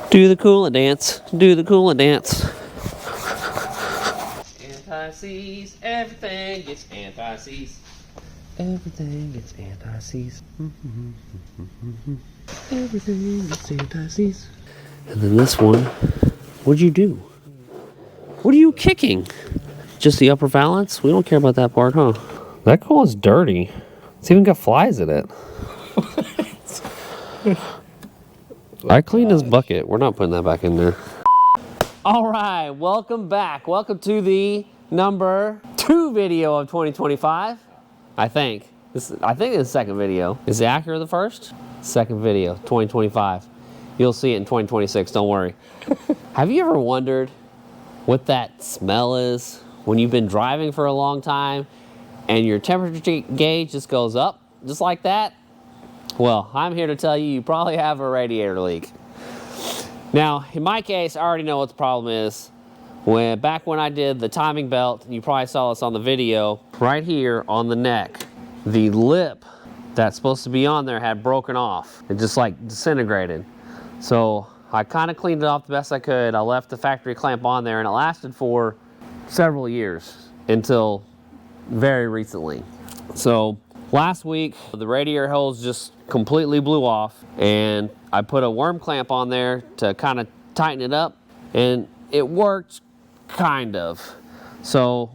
Do the coolant dance. Do the coolant dance. Anti-seize. Everything gets anti-seize. Everything gets anti-seize. Everything gets anti-seize. And then this one, what'd you do? What are you kicking? Just the upper valance? We don't care about that part, huh? That coolant's dirty. It's even got flies in it. I cleaned this bucket. We're not putting that back in there. All right, welcome back. Welcome to the number 2 video of 2025. I think it's the second video. Is the Acura the first? Second video, 2025. You'll see it in 2026, don't worry. Have you ever wondered what that smell is when you've been driving for a long time and your temperature gauge just goes up just like that? Well, I'm here to tell you, you probably have a radiator leak. Now, in my case, I already know what the problem is. Back when I did the timing belt, you probably saw this on the video, right here on the neck, the lip that's supposed to be on there had broken off. It just like disintegrated. So I kind of cleaned it off the best I could. I left the factory clamp on there and it lasted for several years until very recently. So last week, the radiator hose just completely blew off and I put a worm clamp on there to kind of tighten it up and it worked, kind of. So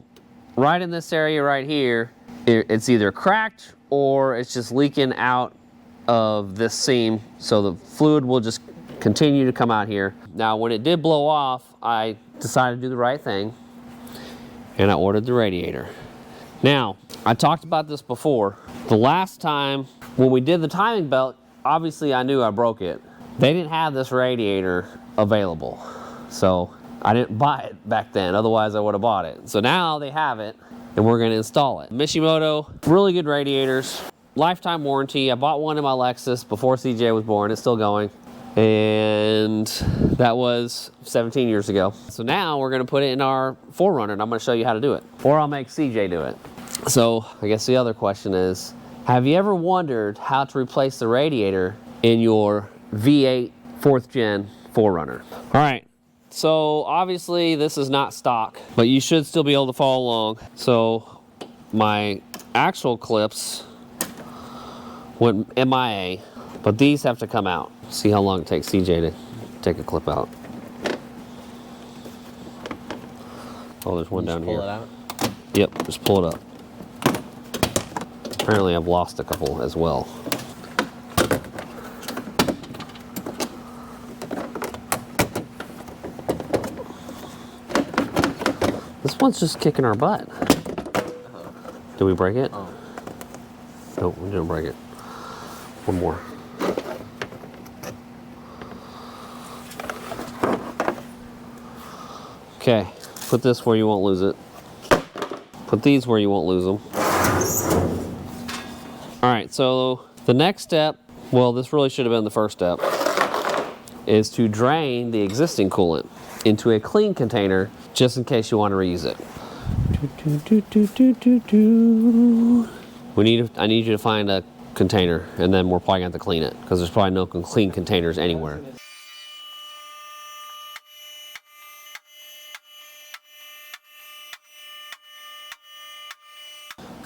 right in this area right here, it's either cracked or it's just leaking out of this seam, so the fluid will just continue to come out here. Now when it did blow off, I decided to do the right thing and I ordered the radiator. Now, I talked about this before. The last time when we did the timing belt, obviously I knew I broke it. They didn't have this radiator available, so I didn't buy it back then, otherwise I would have bought it. So now they have it and we're gonna install it. Mishimoto, really good radiators, lifetime warranty. I bought one in my Lexus before CJ was born, it's still going. And that was 17 years ago. So now we're gonna put it in our 4runner and I'm gonna show you how to do it. Or I'll make CJ do it. So I guess the other question is, have you ever wondered how to replace the radiator in your V8 4th gen 4runner? All right, so obviously this is not stock, but you should still be able to follow along. So my actual clips went MIA, but these have to come out. See how long it takes CJ to take a clip out. Oh, there's one down here. Pull it out? Yep, just pull it up. Apparently I've lost a couple as well. This one's just kicking our butt. Did we break it? Oh. Nope, we didn't break it. One more. Okay, put this where you won't lose it. Put these where you won't lose them. All right, so the next step, well, this really should have been the first step, is to drain the existing coolant into a clean container just in case you want to reuse it. I need you to find a container and then we're probably going to have to clean it because there's probably no clean containers anywhere.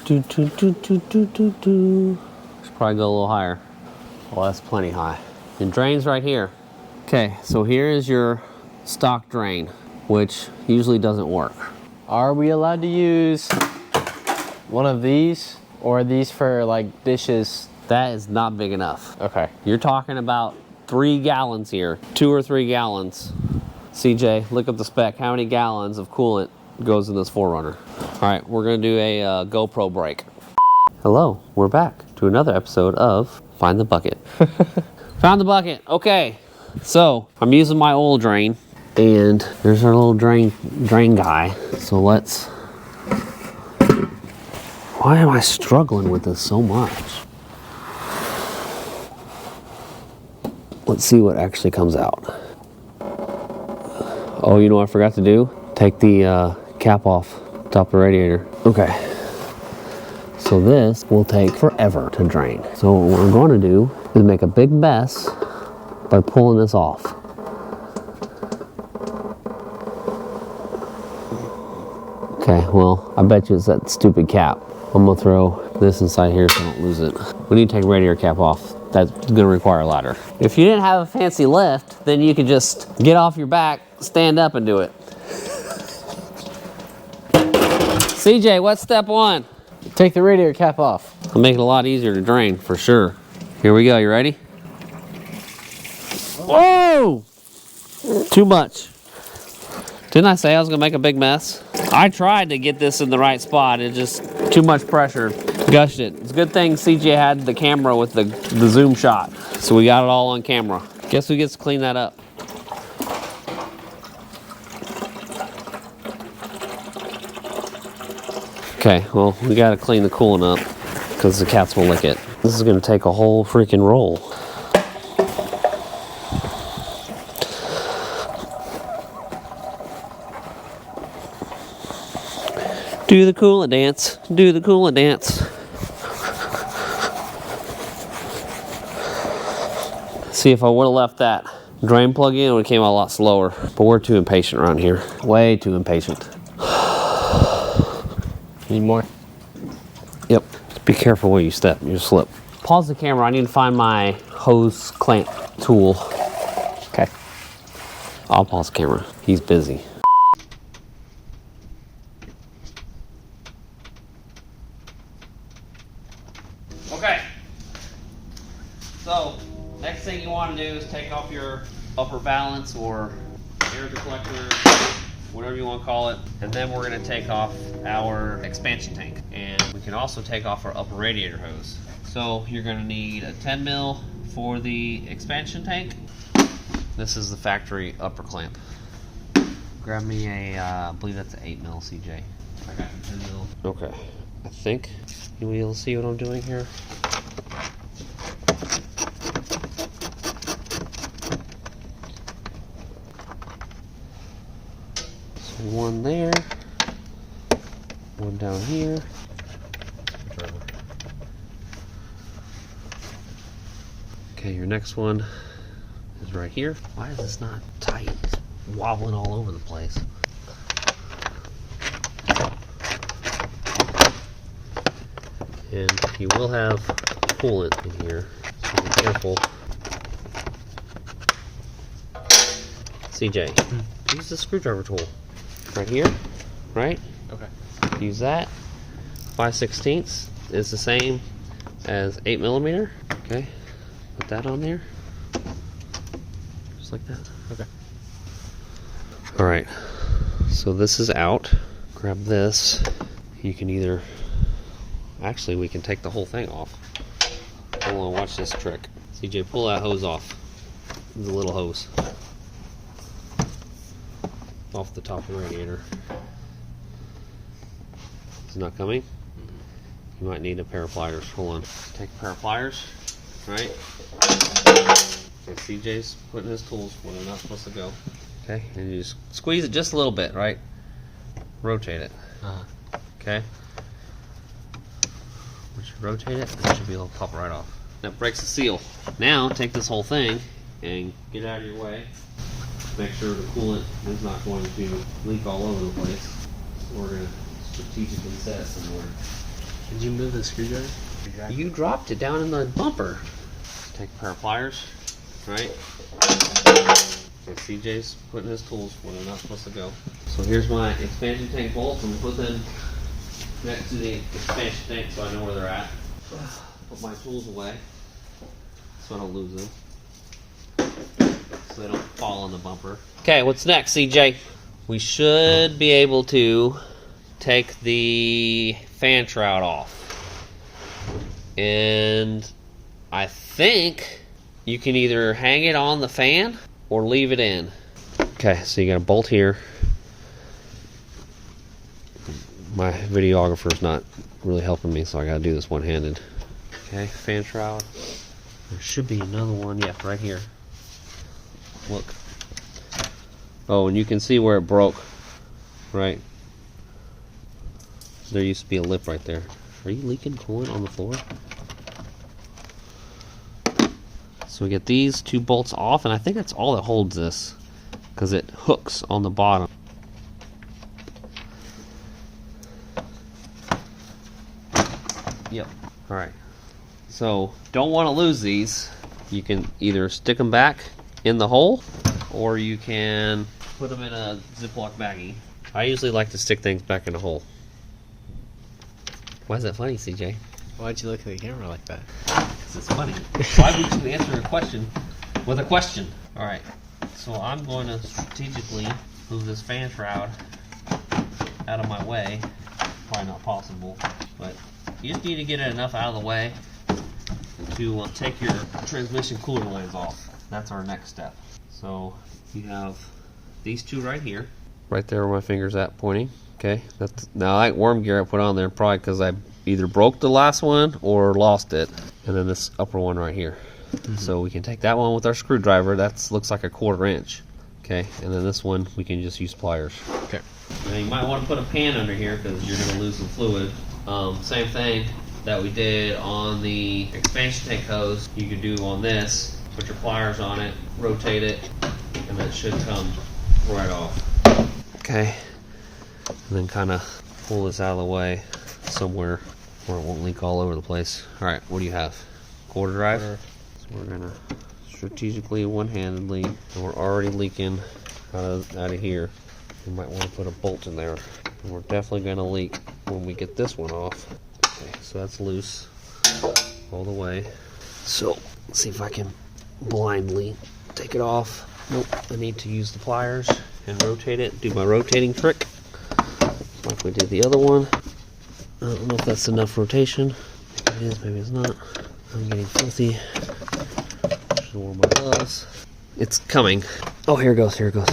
Should probably go a little higher. Well, that's plenty high. And drain's right here. Okay, so here is your stock drain, which usually doesn't work. Are we allowed to use one of these, or are these for like dishes? That is not big enough. Okay. You're talking about 3 gallons here, 2 or 3 gallons. CJ, look up the spec. How many gallons of coolant goes in this 4runner? All right, we're gonna do a GoPro break. Hello, we're back to another episode of Find the Bucket. Found the bucket. Okay, so I'm using my oil drain, and there's our little drain guy. So let's. Why am I struggling with this so much? Let's see what actually comes out. Oh, you know what I forgot to do? Take the cap off top of the radiator. Okay. So this will take forever to drain. So what we're going to do is make a big mess by pulling this off. Okay, well, I bet you it's that stupid cap. I'm gonna throw this inside here so I don't lose it. We need to take the radiator cap off. That's gonna require a ladder. If you didn't have a fancy lift, then you could just get off your back, stand up and do it. CJ, what's step one? Take the radiator cap off. It'll make it a lot easier to drain, for sure. Here we go, you ready? Whoa! Too much. Didn't I say I was gonna make a big mess? I tried to get this in the right spot. It just, too much pressure. Gushed it. It's a good thing CJ had the camera with the zoom shot. So we got it all on camera. Guess who gets to clean that up? Okay, well, we gotta clean the coolant up because the cats will lick it. This is gonna take a whole freaking roll. Do the coolant dance. Do the coolant dance. See, if I would have left that drain plug in, it would have came out a lot slower. But we're too impatient around here. Way too impatient. Need more? Yep. Be careful where you step. You'll slip. Pause the camera. I need to find my hose clamp tool. Okay. I'll pause the camera. He's busy. Okay. So, next thing you want to do is take off your upper valance or air deflector, whatever you want to call it. And then we're going to take off our expansion tank. And we can also take off our upper radiator hose. So you're going to need a 10 mil for the expansion tank. This is the factory upper clamp. Grab me a, I believe that's an 8 mil CJ. I got the 10 mil. Okay. I think you'll be able to see what I'm doing here. So one there, one down here. Okay, your next one is right here. Why is this not tight? It's wobbling all over the place. And you will have coolant in here, so be careful. CJ, use the screwdriver tool. Right here, right? Okay. Use that. 5/16 is the same as 8 millimeter. Okay, put that on there. Just like that. Okay. All right, so this is out. Grab this. You can either, actually we can take the whole thing off. Hold on, watch this trick. CJ, pull that hose off. The little hose. Off the top of the radiator. It's not coming? You might need a pair of pliers. Hold on. Take a pair of pliers, right? Okay, CJ's putting his tools where they're not supposed to go. Okay, and you just squeeze it just a little bit, right? Rotate it. Okay? Once you rotate it, it should be able to pop right off. That breaks the seal. Now, take this whole thing and get out of your way. Make sure the coolant is not going to leak all over the place. So we're going to strategically set it somewhere. Did you move the screwdriver? You dropped it down in the bumper. Take a pair of pliers, right? Okay, CJ's putting his tools where they're not supposed to go. So here's my expansion tank bolts. I'm going to put them next to the expansion tank so I know where they're at. Put my tools away so I don't lose them. So they don't fall on the bumper. Okay, what's next, CJ? We should be able to take the fan shroud off. And I think you can either hang it on the fan or leave it in. Okay, so you got a bolt here. My videographer's not really helping me, so I gotta do this one-handed. Okay, fan shroud. There should be another one, yeah, right here. Look. Oh, and you can see where it broke, right? There used to be a lip right there. Are you leaking coolant on the floor? So we get these two bolts off, and I think that's all that holds this, because it hooks on the bottom. Yep. All right. So don't want to lose these. You can either stick them back in the hole, or you can put them in a Ziploc baggie. I usually like to stick things back in a hole. Why is that funny, CJ? Why'd you look at the camera like that? Because it's funny. Why would you answer a question with a question? All right. So I'm going to strategically move this fan shroud out of my way. Probably not possible, but you just need to get it enough out of the way to take your transmission cooler lines off. That's our next step. So you have these two right here. Right there where my finger's at pointing. Okay. Now that worm gear I put on there probably because I either broke the last one or lost it. And then this upper one right here. So we can take that one with our screwdriver. That looks like a 1/4 inch. Okay. And then this one we can just use pliers. Okay. Now you might want to put a pan under here because you're going to lose some fluid. Same thing that we did on the expansion tank hose. You could do on this. Put your pliers on it, rotate it, and that should come right off. Okay. And then kind of pull this out of the way somewhere where it won't leak all over the place. All right, what do you have? 1/4 drive? So we're going to strategically, one-handedly, and we're already leaking out of here. We might want to put a bolt in there. And we're definitely going to leak when we get this one off. Okay, so that's loose all the way. So let's see if I can blindly take it off. Nope, I need to use the pliers and rotate it, do my rotating trick like we did the other one. I don't know if that's enough rotation. Maybe it is, maybe it's not. I'm getting filthy. Should wear my gloves. It's coming. Oh, here it goes, here it goes.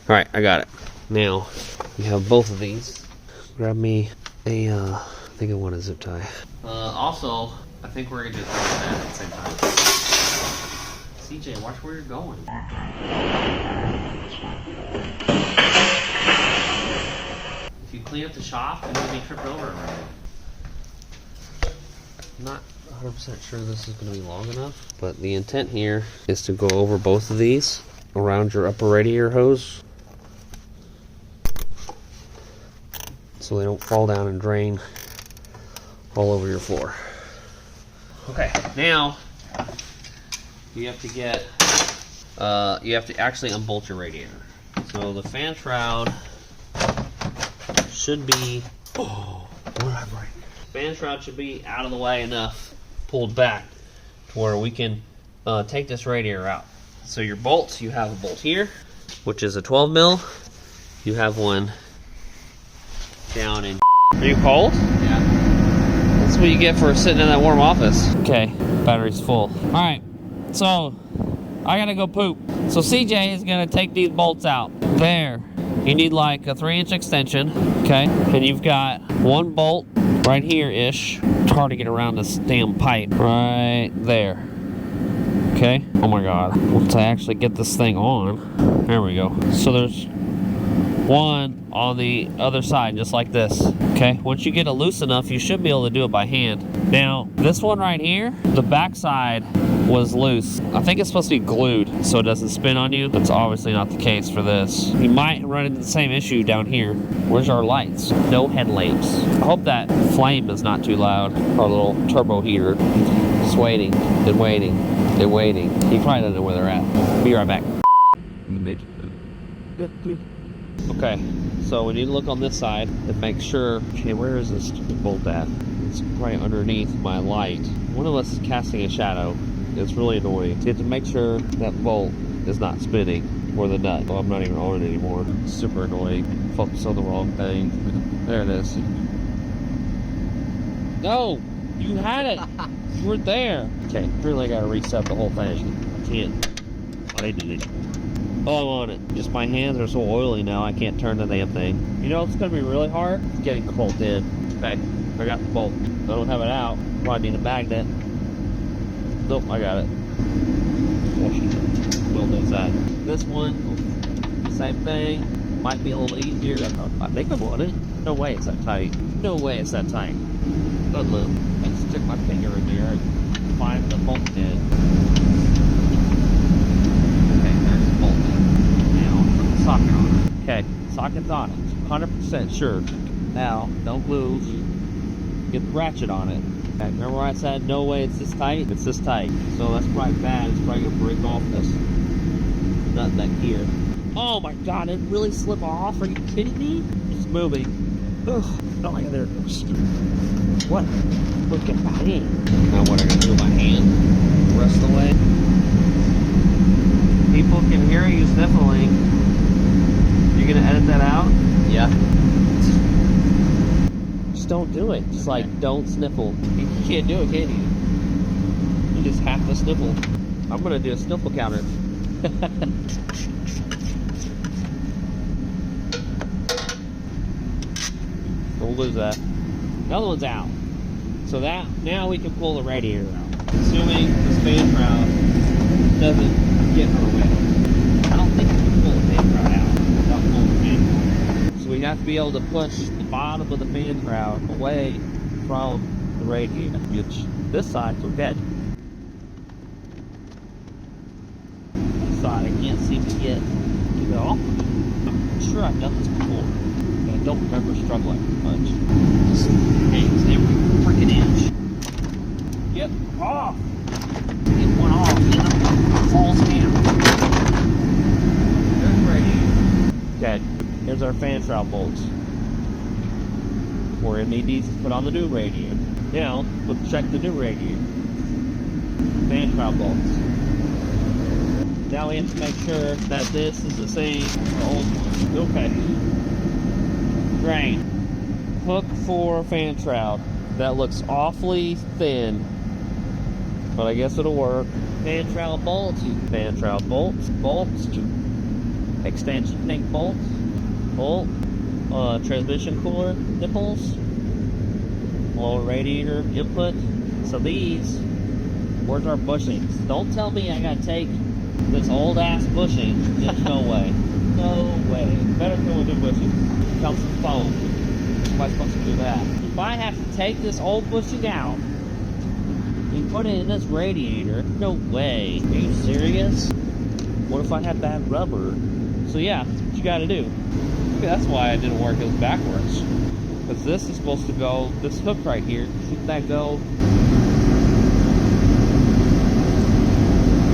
Alright, I got it. Now, we have both of these. Grab me a, I think I want a zip tie. Also, I think we're going to do that at the same time. CJ, watch where you're going. If you clean up the shop, and you'll be tripped over already. I'm not 100% sure this is going to be long enough, but the intent here is to go over both of these around your upper radiator hose so they don't fall down and drain all over your floor. Okay, now you have to get, you have to actually unbolt your radiator. So the fan shroud should be, oh, what did I break? Fan shroud should be out of the way enough, pulled back to where we can take this radiator out. So your bolts, you have a bolt here, which is a 12 mil. You have one down in. Are you cold? Yeah. That's what you get for sitting in that warm office. Okay, battery's full. All right, so I gotta go poop. So CJ is gonna take these bolts out. There, you need like a 3-inch extension, okay? And you've got one bolt right here-ish. It's hard to get around this damn pipe. Right there. Okay, oh my God. Once I actually get this thing on, there we go. So there's one on the other side, just like this. Okay, once you get it loose enough, you should be able to do it by hand. Now, this one right here, the back side was loose. I think it's supposed to be glued so it doesn't spin on you. That's obviously not the case for this. You might run into the same issue down here. Where's our lights? No headlamps. I hope that flame is not too loud. Our little turbo heater. Just waiting and waiting and waiting. He probably doesn't know where they're at. Be right back. Okay, so we need to look on this side and make sure, okay, where is this stupid bolt at? It's right underneath my light. One of us is casting a shadow. It's really annoying. You have to make sure that bolt is not spinning, or the nut. Oh, I'm not even on it anymore. It's super annoying. Focus on the wrong thing. There it is. No! You had it! You were there! Okay, really gotta reset the whole thing. I can't. I did it. Oh, I'm on it. Just my hands are so oily now, I can't turn the damn thing. You know it's gonna be really hard? It's getting the bolt in. Okay, I got the bolt. I don't have it out. Probably need a magnet. Nope, I got it. Will does that. This one, same thing. Might be a little easier. I think I'm on it. No way it's that tight. No way it's that tight. Doesn't move. I just stick my finger in there and find the bolt in. Socket on it. Okay, socket's on it. 100% sure. Now, don't move. get the ratchet on it. Okay, remember I said no way it's this tight? It's this tight. So that's probably bad. It's probably gonna break off this nut back here. Oh my god, it really slip off? Are you kidding me? It's moving. Ugh, not like there it goes. What? Look at my hand. Now what I gotta do with my hand the rest of the way? People can hear you sniffling. You gonna edit that out? Yeah. Just don't do it. Just like, don't sniffle. You can't do it, can you? You just have to sniffle. I'm gonna do a sniffle counter. We'll lose that. The other one's out. So that, now we can pull the radiator out. Assuming this fan shroud doesn't get in our way. I don't think we can pull the fan shroud out without pulling the fan shroud. So we have to be able to push the bottom of the fan shroud away from the radiator, which this side we're dead. This side I can't seem to get it off. I'm sure I've done this before. I don't remember struggling much. Just hangs every freaking inch. Yep, off! Get one off, you know? Falls down. There's the radiator. Okay, here's our fan shroud bolts. We're gonna need these to put on the new radiator. Now, let's check the new radiator. Fan shroud bolts. Now we have to make sure that this is the same as the old one. Okay. Drain. Hook for fan shroud. That looks awfully thin, but I guess it'll work. Fan shroud bolts. Fan shroud bolts. Bolts. Extension tank bolts. Bolt. Transmission cooler nipples. Lower radiator input. So these, where's our bushings? Don't tell me I gotta take this old ass bushing. There's no way. No way. Better go with new bushing. Comes from foam. How am I supposed to do that? If I have to take this old bushing out and put it in this radiator, no way. Are you serious? What if I had bad rubber? So yeah, that's what you gotta do. Maybe that's why it didn't work. It was backwards. Because this is supposed to go, this hook right here, should that go?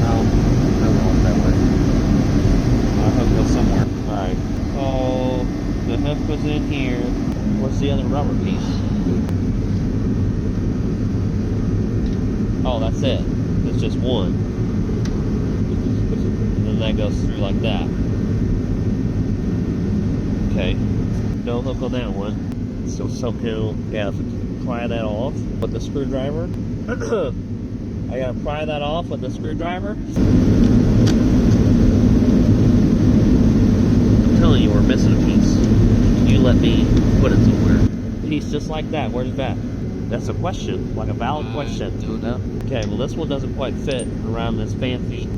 No, it doesn't work that way. Our hook goes somewhere. Alright. So the hook was in here. Where's the other rubber piece? Oh, that's it. It's just one. And then that goes through like that. Okay. No hook on that one. So somehow, yeah, if we pry that off with the screwdriver. I gotta pry that off with the screwdriver. I'm telling you, we're missing a piece. You let me put it somewhere. A piece just like that. Where's that? That's a question, like a valid question. Don't know. Okay, well this one doesn't quite fit around this fan feet.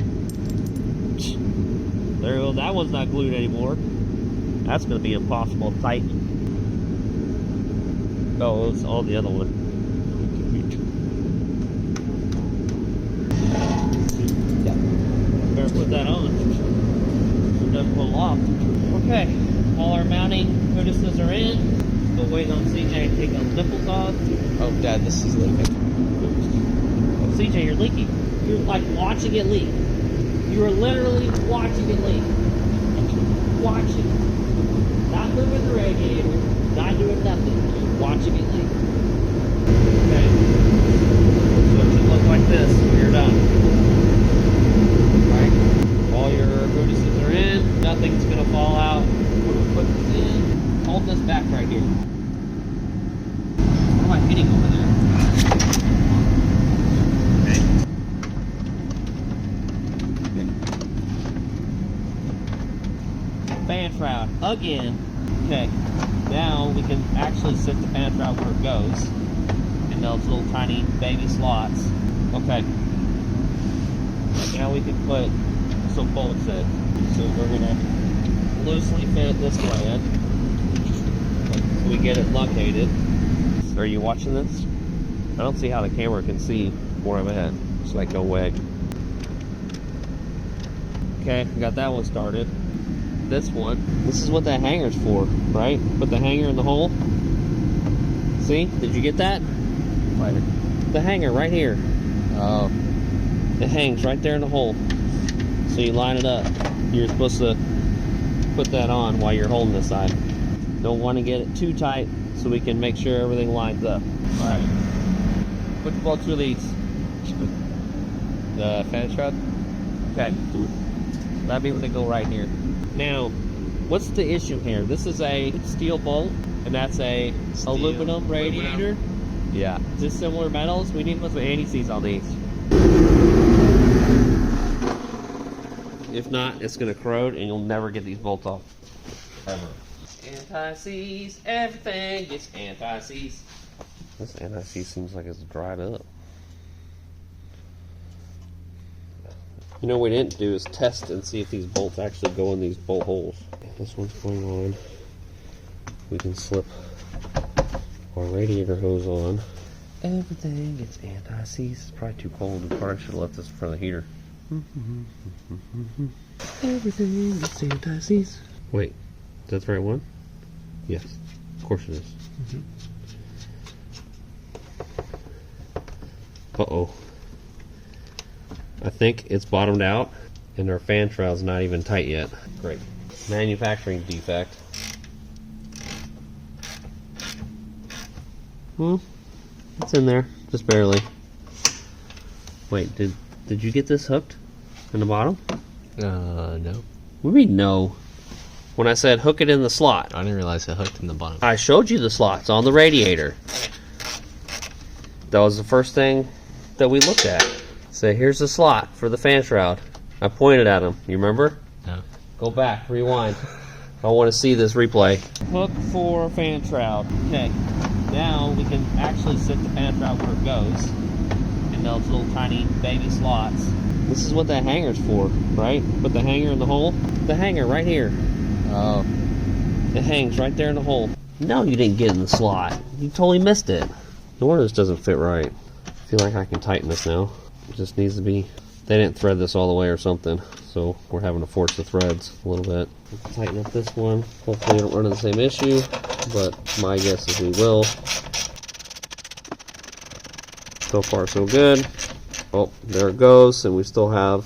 There we go. That one's not glued anymore. That's gonna be impossible to tighten. Oh, it's all the other one. Yeah. Better put that on. So it doesn't pull off. Okay. All our mounting notices are in. Still waiting on CJ to take those nipples off. Oh, Dad, this is leaking. Oh, CJ, you're leaking. You're like watching it leak. You are literally watching it leak. Watching. Not moving the radiator. Not doing nothing. Just watching it leak. Okay. So it should look like this when you're done. Alright. All your notices are in. Nothing's going to fall out. Put this in. Hold this back right here. What am I hitting over there? Okay. Fan shroud again. Okay. Now we can actually sit the fan shroud where it goes in those little tiny baby slots. Okay. Now we can put some bolts in. So we're gonna loosely fit it this way in. So we get it located. Are you watching this? I don't see how the camera can see where I'm at. It's like no way. Okay, we got that one started. This one, this is what that hanger's for, right? Put the hanger in the hole. See? Did you get that? Where? The hanger right here. Oh. It hangs right there in the hole. So you line it up. You're supposed to put that on while you're holding this side. Don't want to get it too tight so we can make sure everything lines up. Alright. Put the bolt through these. The fan shroud? Okay. That'd be when they go right here. Now, what's the issue here? This is a steel bolt, and that's a aluminum radiator. Yeah. Just similar metals. We need to put some anti-seize on these. If not, it's going to corrode, and you'll never get these bolts off. Ever. Anti-seize, everything gets anti-seize. This anti-seize seems like it's dried up. You know what we didn't do is test and see if these bolts actually go in these bolt holes. This one's going on. We can slip our radiator hose on. Everything gets anti-seize. It's probably too cold. We probably should have left this in front of the heater. Everything gets anti-seize. Wait, is that the right one? Yes, of course it is. Uh-oh. I think it's bottomed out, and our fan shroud's not even tight yet. Great. Manufacturing defect. It's in there, just barely. Wait, did you get this hooked in the bottom? No. What do you mean no? When I said hook it in the slot. I didn't realize it hooked in the bottom. I showed you the slots on the radiator. That was the first thing that we looked at. Say, here's the slot for the fan shroud. I pointed at him. You remember? No. Go back, rewind. I want to see this replay. Hook for fan shroud. Okay. Now we can actually sit the fan shroud where it goes in those little tiny baby slots. This is what that hanger's for, right? Put the hanger in the hole. The hanger right here. Oh. It hangs right there in the hole. No, you didn't get in the slot. You totally missed it. No wonder this doesn't fit right. I feel like I can tighten this now. It just needs to be... They didn't thread this all the way or something, so we're having to force the threads a little bit. Let's tighten up this one. Hopefully we don't run into the same issue, but my guess is we will. So far so good. Oh, there it goes, and we still have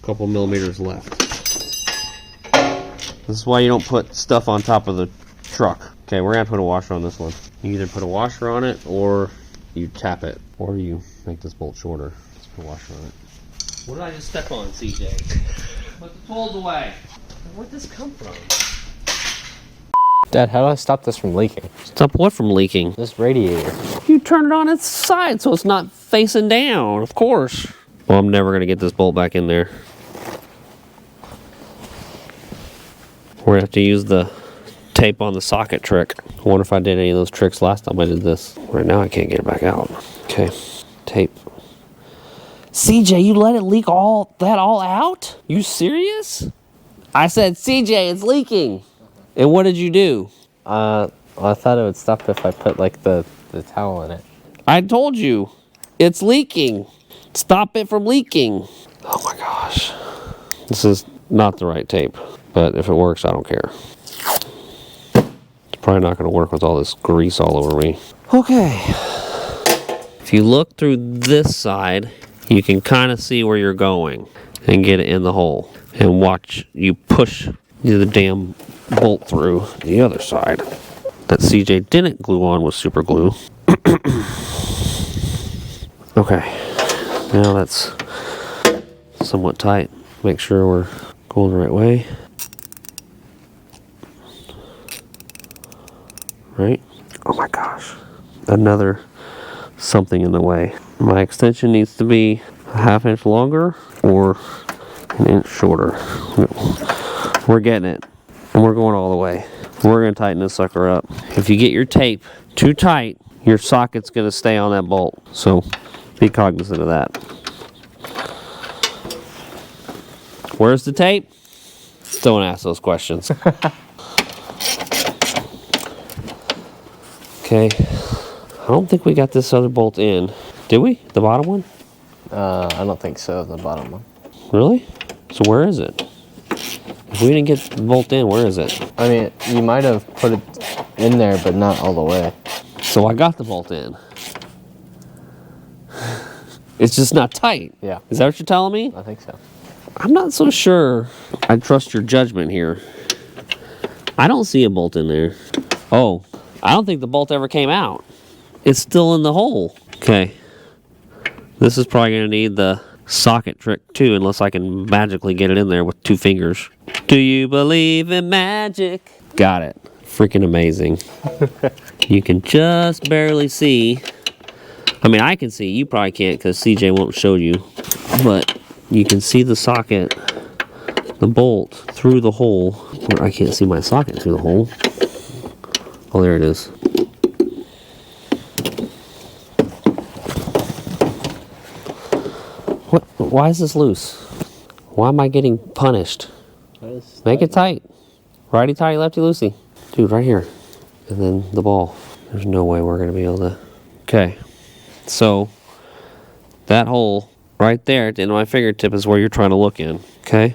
a couple millimeters left. This is why you don't put stuff on top of the truck. Okay, we're gonna put a washer on this one. You either put a washer on it, or you tap it, or you make this bolt shorter. Let's put a washer on it. What did I just step on, CJ? Put the tools away. Where'd this come from? Dad, how do I stop this from leaking? Stop what from leaking? This radiator. You turn it on its side so it's not facing down, of course. Well, I'm never gonna get this bolt back in there. We're gonna have to use the tape on the socket trick. I wonder if I did any of those tricks last time I did this. Right now I can't get it back out. Okay, tape. CJ, you let it leak all out? You serious? I said, CJ, it's leaking. And what did you do? I thought it would stop if I put like the towel in it. I told you, it's leaking. Stop it from leaking. Oh my gosh. This is not the right tape, but if it works, I don't care. It's probably not gonna work with all this grease all over me. Okay. If you look through this side, you can kind of see where you're going and get it in the hole. And watch you push the damn bolt through the other side. That CJ didn't glue on with super glue. Okay, now that's somewhat tight. Make sure we're going the right way. Right? Oh my gosh, another something in the way. My extension needs to be a ½ inch longer or an inch shorter. We're getting it, and we're going all the way. We're gonna tighten this sucker up. If you get your tape too tight, your socket's gonna stay on that bolt. So be cognizant of that. Where's the tape? Don't ask those questions. Okay, I don't think we got this other bolt in. Did we? The bottom one? I don't think so, the bottom one. Really? So where is it? If we didn't get the bolt in, where is it? I mean, you might have put it in there, but not all the way. So I got the bolt in. It's just not tight. Yeah. Is that what you're telling me? I think so. I'm not so sure. I trust your judgment here. I don't see a bolt in there. Oh, I don't think the bolt ever came out. It's still in the hole. Okay. This is probably going to need the socket trick too, unless I can magically get it in there with 2 fingers. Do you believe in magic? Got it. Freaking amazing. You can just barely see. I mean, I can see. You probably can't because CJ won't show you. But you can see the socket, the bolt, through the hole. Or I can't see my socket through the hole. Oh, there it is. What? Why is this loose? Why am I getting punished? Make it tight. Righty tighty, lefty loosey. Dude, right here. And then the ball. There's no way we're going to be able to. Okay. So, that hole right there at the end of my fingertip is where you're trying to look in. Okay?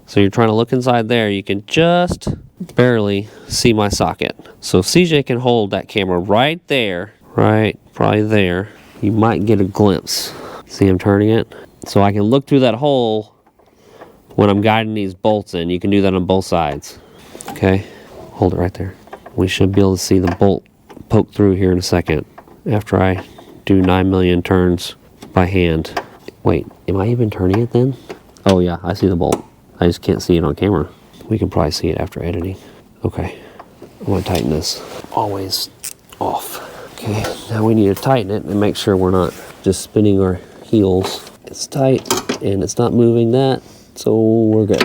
So you're trying to look inside there. You can just barely see my socket. So if CJ can hold that camera right there, right, probably there, you might get a glimpse. See him turning it? So I can look through that hole when I'm guiding these bolts in. You can do that on both sides. Okay? Hold it right there. We should be able to see the bolt poke through here in a second after I do 9 million turns by hand. Wait, am I even turning it then? Oh yeah, I see the bolt. I just can't see it on camera. We can probably see it after editing. Okay, I'm gonna tighten this. Always off. Okay, now we need to tighten it and make sure we're not just spinning our heels. It's tight and it's not moving that, so we're good.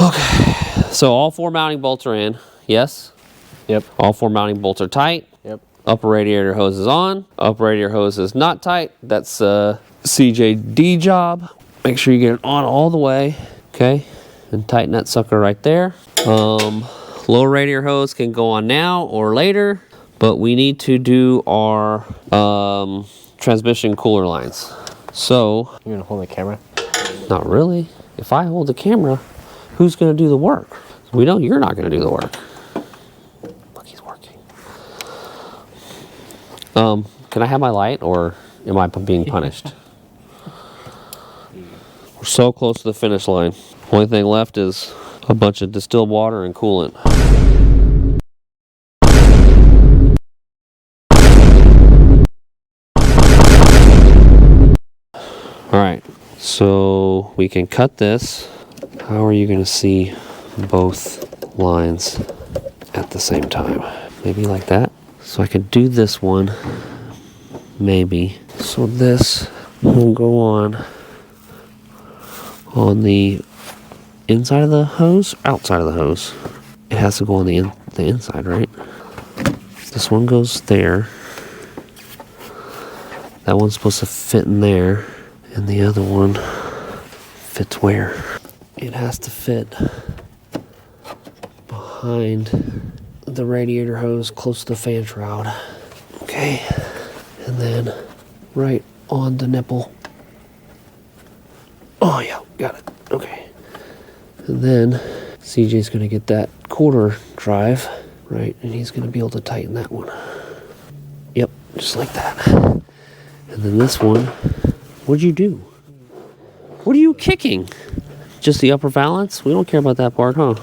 Okay, so all 4 mounting bolts are in, yes? Yep. All 4 mounting bolts are tight. Yep. Upper radiator hose is on. Upper radiator hose is not tight. That's CJD job. Make sure you get it on all the way. Okay, and tighten that sucker right there. Lower radiator hose can go on now or later, but we need to do our transmission cooler lines. So, You gonna hold the camera? not really. If I hold the camera, who's gonna do the work? We know you're not gonna do the work. Look, he's working. Can I have my light, or am I being punished? We're so close to the finish line. Only thing left is a bunch of distilled water and coolant. Alright, so we can cut this. How are you going to see both lines at the same time? Maybe like that? So I could do this one, maybe. So this will go on the inside of the hose, outside of the hose. It has to go on the inside, right? This one goes there. That one's supposed to fit in there, and the other one fits where? It has to fit behind the radiator hose, close to the fan shroud. Okay, and then right on the nipple. Oh yeah, got it. Okay. And then CJ's gonna get that quarter drive, right? And he's gonna be able to tighten that one. Yep, just like that. And then this one, what'd you do? What are you kicking? Just the upper valance? We don't care about that part, huh?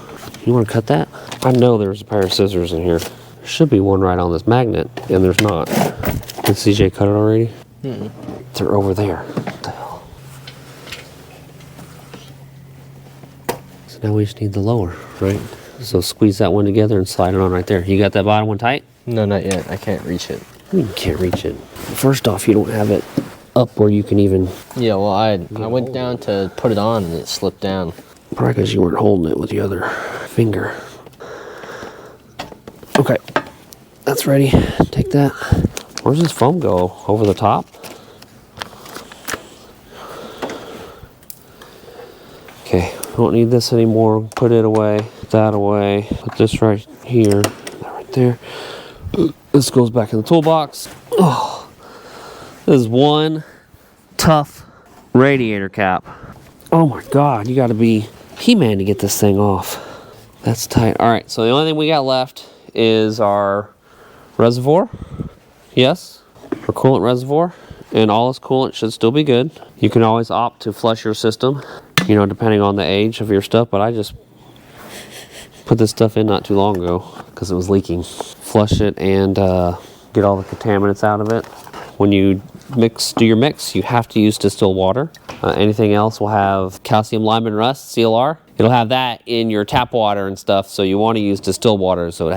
You wanna cut that? I know there's a pair of scissors in here. There should be one right on this magnet, and there's not. Did CJ cut it already? They're over there. What the hell? So now we just need the lower, right? So squeeze that one together and slide it on right there. You got that bottom one tight? No, not yet. I can't reach it. You can't reach it. First off, you don't have it up where you can even... Yeah, well, I went down to put it on and it slipped down. Probably because you weren't holding it with the other finger. Okay, that's ready. Take that. Where's this foam go? Over the top? Okay, don't need this anymore. Put it away. Put that away. Put this right here. That right there. This goes back in the toolbox. Oh, this is one tough radiator cap. Oh my God, you gotta be He-Man to get this thing off. That's tight. All right, so the only thing we got left is our reservoir. Yes, or coolant reservoir. And all this coolant should still be good. You can always opt to flush your system, you know, depending on the age of your stuff, but I just put this stuff in not too long ago because it was leaking. Flush it and get all the contaminants out of it. When you do your mix, you have to use distilled water. Anything else will have calcium, lime, and rust, CLR. It'll have that in your tap water and stuff, so you want to use distilled water so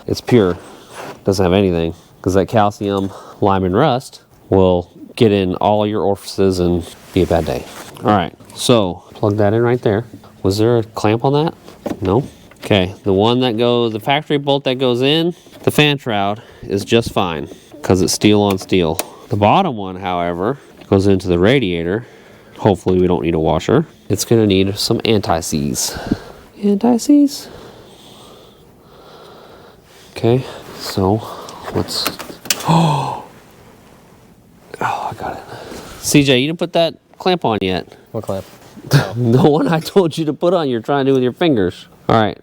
it's pure. Doesn't have anything, because that calcium, lime, and rust will get in all your orifices and be a bad day. All right, so plug that in right there. Was there a clamp on that? No. Okay, the factory bolt that goes in the fan shroud is just fine because it's steel on steel. The bottom one, however, goes into the radiator. Hopefully we don't need a washer. It's gonna need some anti-seize. Anti-seize. Okay, so let's, oh, I got it. CJ, you didn't put that clamp on yet. What clamp? The one I told you to put on, you're trying to do with your fingers. All right,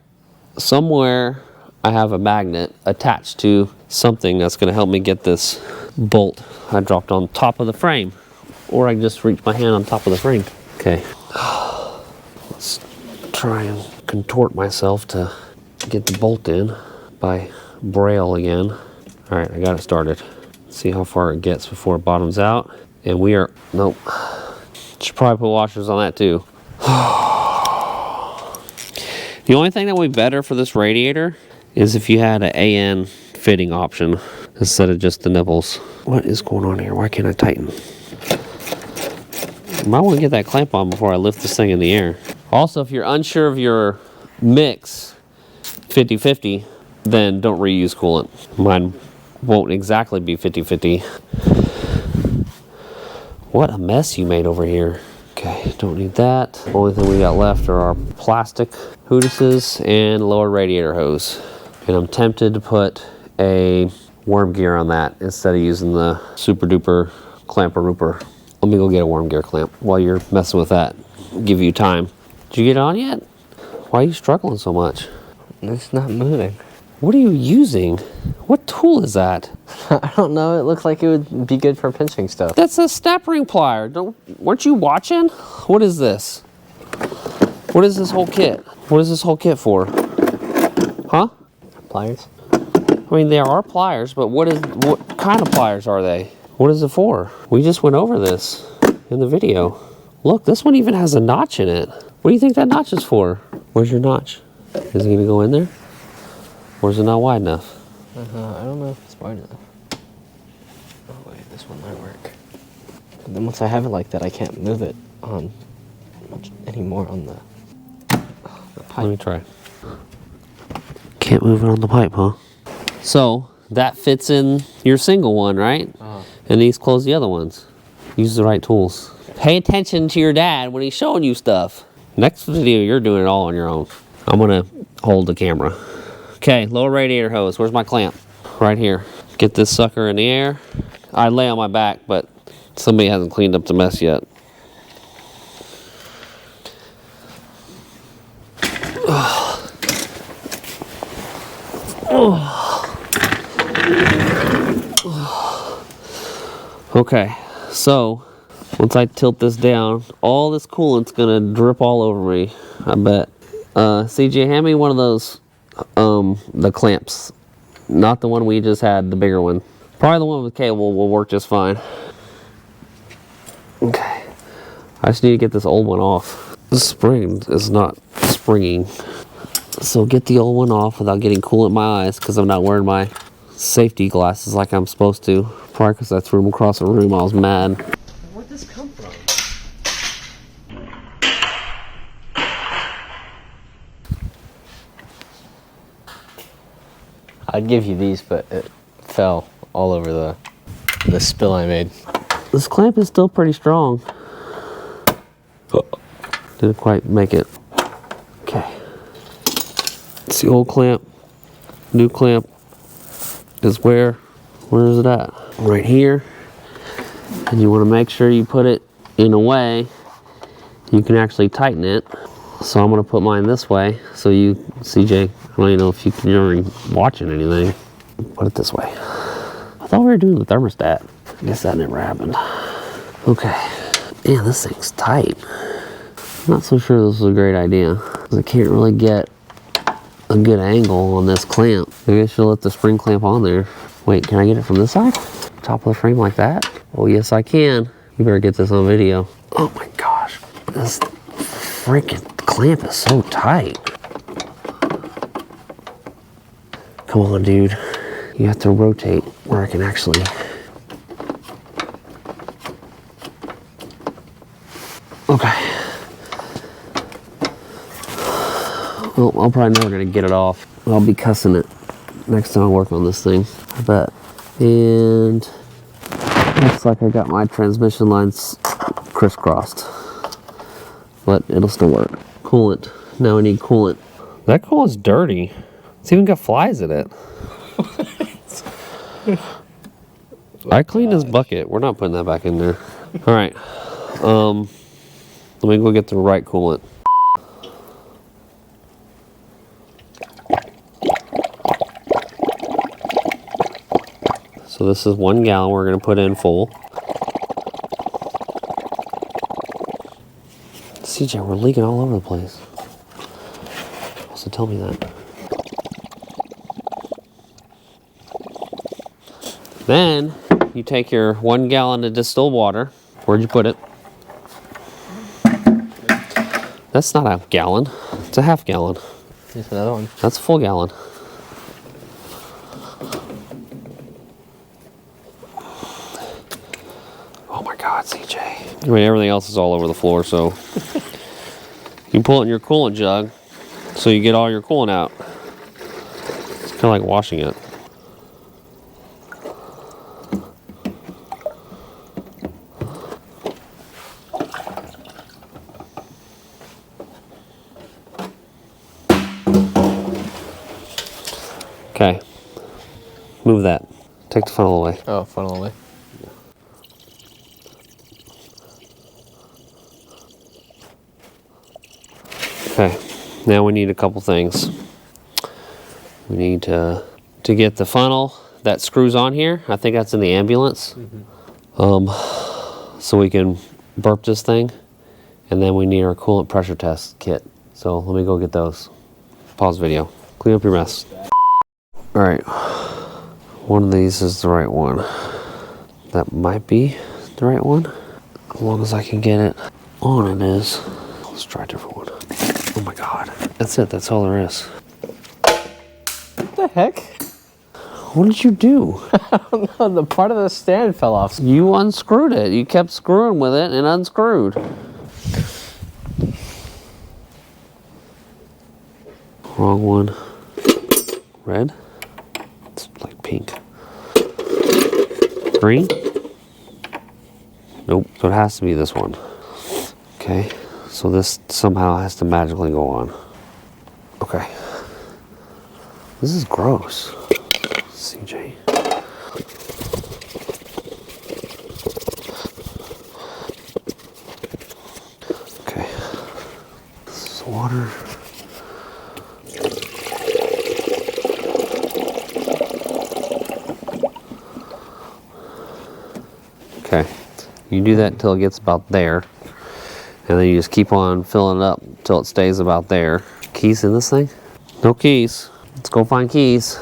somewhere I have a magnet attached to something that's gonna help me get this bolt I dropped on top of the frame. Or I can just reach my hand on top of the frame. Okay, let's try and contort myself to get the bolt in by braille again. All right, I got it started. See how far it gets before it bottoms out. And we are, nope. Should probably put washers on that too. The only thing that would be better for this radiator is if you had an AN fitting option instead of just the nipples. What is going on here? Why can't I tighten? I might want to get that clamp on before I lift this thing in the air. Also, if you're unsure of your mix, 50-50, then don't reuse coolant. Mine won't exactly be 50-50. What a mess you made over here. Okay, don't need that. Only thing we got left are our plastic hootises and lower radiator hose. And I'm tempted to put a worm gear on that instead of using the super duper clamper rooper. Let me go get a worm gear clamp while you're messing with that. Give you time. Did you get it on yet? Why are you struggling so much? It's not moving. What are you using? What tool is that? I don't know. It looks like it would be good for pinching stuff. That's a snap ring plier. Weren't you watching? What is this? What is this whole kit? What is this whole kit for? Huh? Pliers? I mean, there are pliers, but what kind of pliers are they? What is it for? We just went over this in the video. Look, this one even has a notch in it. What do you think that notch is for? Where's your notch? Is it gonna go in there? Or is it not wide enough? I don't know if it's wide enough. Oh wait, this one might work. But then once I have it like that, I can't move it on much anymore on the pipe. Let me try. Can't move it on the pipe, huh? So that fits in your single one, right? And these close the other ones. Use the right tools. Pay attention to your dad when he's showing you stuff. Next video, you're doing it all on your own. I'm gonna hold the camera. Okay, lower radiator hose. Where's my clamp? Right here. Get this sucker in the air. I lay on my back, but somebody hasn't cleaned up the mess yet. Okay, so once I tilt this down, all this coolant's gonna drip all over me, I bet. CJ, hand me one of those, the clamps. Not the one we just had, the bigger one. Probably the one with cable will work just fine. Okay, I just need to get this old one off. This spring is not springing. So get the old one off without getting coolant in my eyes, because I'm not wearing my safety glasses like I'm supposed to. Probably because I threw them across the room. I was mad. Where'd this come from? I'd give you these, but it fell all over the spill I made. This clamp is still pretty strong. Didn't quite make it. Okay. It's the old clamp. New clamp is where is it at? Right here. And you want to make sure you put it in a way you can actually tighten it. So I'm going to put mine this way so you, CJ, I don't even know if you're watching anything. put it this way. I thought we were doing the thermostat. I guess that never happened. Okay. Man, this thing's tight. I'm not so sure this is a great idea, because I can't really get a good angle on this clamp. Maybe I should let the spring clamp on there. Wait, can I get it from this side? Top of the frame like that? Oh, yes, I can. You better get this on video. Oh my gosh. This freaking clamp is so tight. Come on, dude. You have to rotate where I can actually. Okay. Well, I'm probably never gonna get it off. I'll be cussing it next time I work on this thing, I bet. And looks like I got my transmission lines crisscrossed, but it'll still work. Coolant. Now I need coolant. That coolant's dirty. It's even got flies in it. I cleaned this bucket. We're not putting that back in there. All right. Let me go get the right coolant. So this is 1 gallon we're going to put in full. CJ, we're leaking all over the place. So tell me that. Then you take your 1 gallon of distilled water. Where'd you put it? That's not a gallon. It's a half gallon. Here's another one. That's a full gallon. Oh my God, CJ. I mean, everything else is all over the floor, so you pull it in your coolant jug so you get all your coolant out. It's kind of like washing it. Okay, move that. Take the funnel away. Oh, funnel away. Okay, now we need a couple things. We need to get the funnel that screws on here. I think that's in the ambulance. So we can burp this thing. And then we need our coolant pressure test kit. So let me go get those. Pause video. Clean up your mess. All right, one of these is the right one. That might be the right one. As long as I can get it on, it is. Let's try a different one. Oh my God, that's it, that's all there is. What the heck? What did you do? I don't know, the part of the stand fell off. You unscrewed it. You kept screwing with it and unscrewed. Wrong one. Red? It's like pink. Green? Nope, so it has to be this one. Okay, so this somehow has to magically go on. Okay. This is gross, CJ. Okay. This is water. Okay, you do that until it gets about there, and then you just keep on filling it up until it stays about there. Keys in this thing? No keys. Let's go find keys,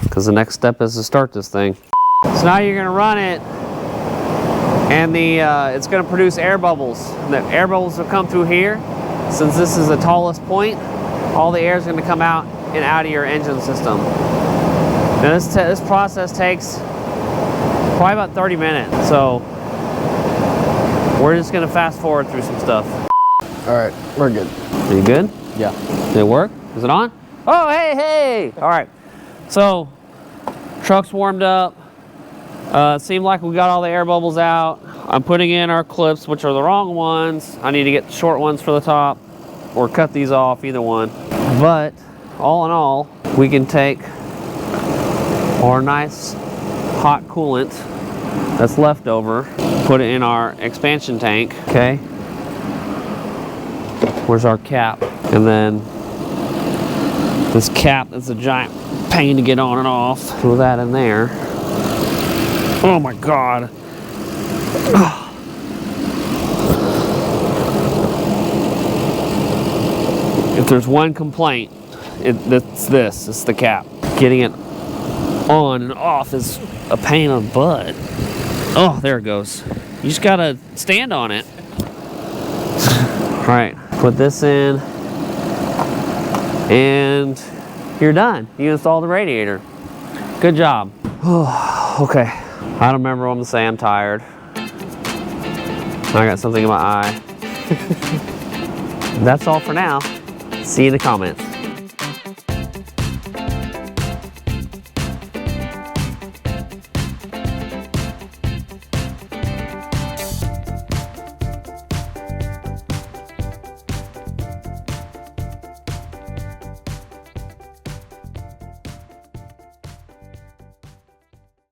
because the next step is to start this thing. So now you're gonna run it, and it's gonna produce air bubbles. And the air bubbles will come through here. Since this is the tallest point, all the air is gonna come out and out of your engine system. Now this process takes probably about 30 minutes, so we're just gonna fast forward through some stuff. All right, we're good. Are you good? Yeah. Did it work? Is it on? Oh, hey, hey! All right, so truck's warmed up. Seemed like we got all the air bubbles out. I'm putting in our clips, which are the wrong ones. I need to get the short ones for the top, or cut these off, either one. But all in all, we can take our nice hot coolant that's left over, put it in our expansion tank, okay? Where's our cap? And then this cap is a giant pain to get on and off. Throw that in there. Oh my God. If there's one complaint, it's this. It's the cap. Getting it on and off is a pain in the butt. Oh, there it goes. You just gotta stand on it. All right, put this in, and you're done. You installed the radiator. Good job. Okay, I don't remember what I'm gonna say. I'm tired. I got something in my eye. That's all for now. See you in the comments.